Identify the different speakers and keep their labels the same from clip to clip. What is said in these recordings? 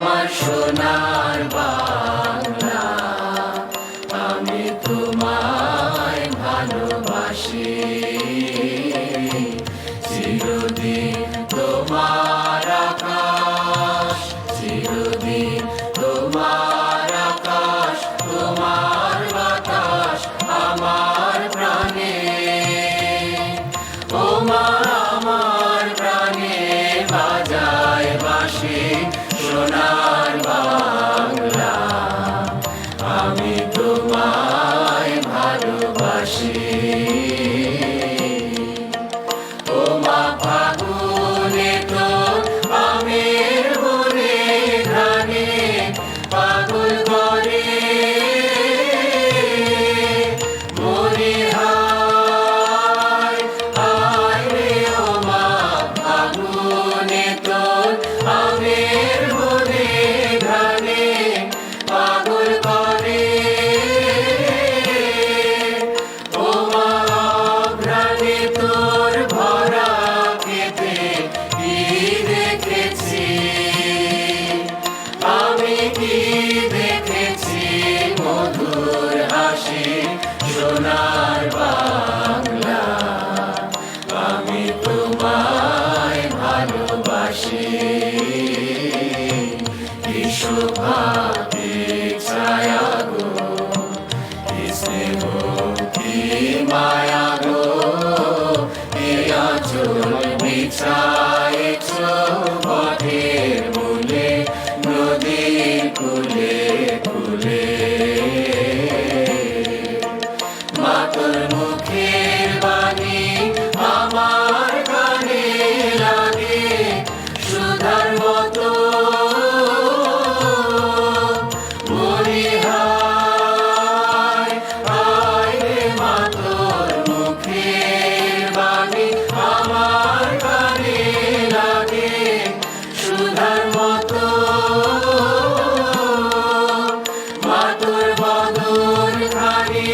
Speaker 1: আমার সোনার বাংলা, আমি তোমায় ভালোবাসি। চিরদিন তোমার আকাশ, চিরদিন তোমার আকাশ, তোমার বাতাস আমার প্রাণে। ও মা, আমার প্রাণে বাজায় বাঁশি সোনার বাংলা, আমি তোমায় ভালোবাসি। ও মা, ফাগুনে তোর আমের ভরে ঘ্রাণে পাগল করে মরি হায় হায় রে। ও মা, ফাগুনে তোর আমের ভরে ঘ্রাণে পাগল করে। ও মা, ঘ্রাণে তোর ভরা খেতে কি দেখেছি আমি, কি দেখেছি মধুর হাসি সোনার বাংলা, আমি তোমায় ভালোবাসি। কি শোভা, কি ছায়া গো, কি স্নেহ, কি মায়া গো, কি আঁচল বিছায়েছ পথের মূলে, নদীর কূলে কূলে। মা, তোর মুখের বাণী আমার কানে লাগে সুধার মতো মরি হায় হায় রে। মা, তোর মুখের বাণী আমার কানে লাগে সুধার মতো। মা, তোর বদন খানি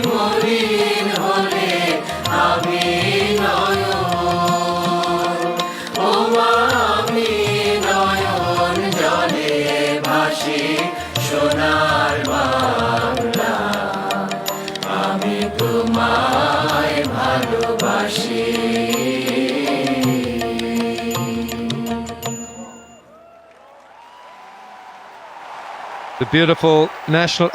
Speaker 1: মলিন হলে আমি নয়ন। ও মা, আমি নয়ন জলে ভাসি সোনার বাংলা, আমি তোমায় ভালোবাসি।
Speaker 2: The beautiful national